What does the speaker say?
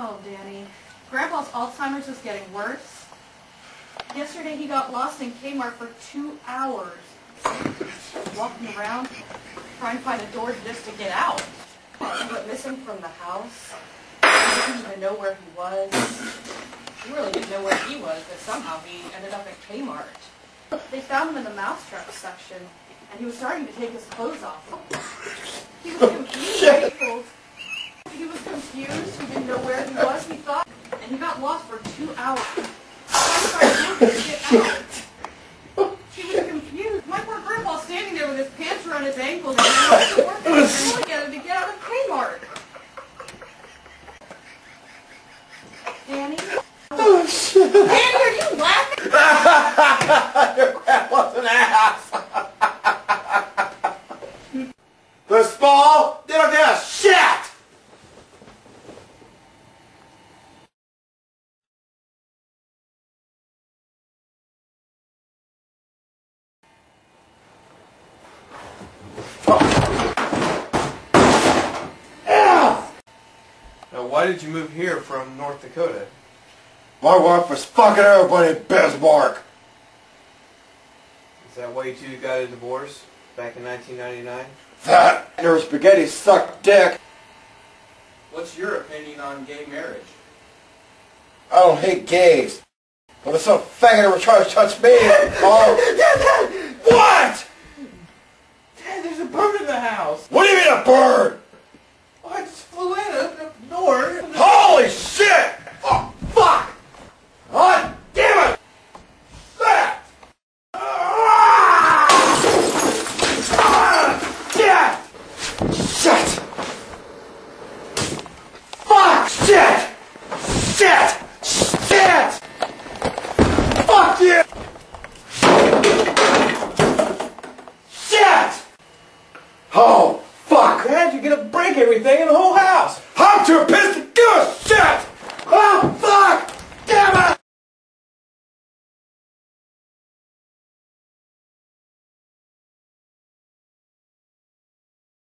Oh, Danny. Grandpa's Alzheimer's is getting worse. Yesterday he got lost in Kmart for 2 hours. Walking around, trying to find a door just to get out. He went missing from the house. He didn't even know where he was. He really didn't know where he was, but somehow he ended up at Kmart. They found him in the mousetrap section, and he was starting to take his clothes off. He was confused. He was confused. He didn't know where he was. He thought, and he got lost for 2 hours. Trying to get out. He was confused. My poor grandpa standing there with his pants around his ankles and working together to get out of Kmart. Danny? Oh, shit. Danny, are you laughing? Your grandpa's an ass. The small, they don't give a shit. Now, why did you move here from North Dakota? My wife was fucking everybody in Bismarck. Is that why you two got a divorce back in 1999? That and her spaghetti sucked dick. What's your opinion on gay marriage? I don't hate gays. But if some faggot ever tries to touch me, Dad! What? Dad, there's a bird in the house! What do you mean a bird?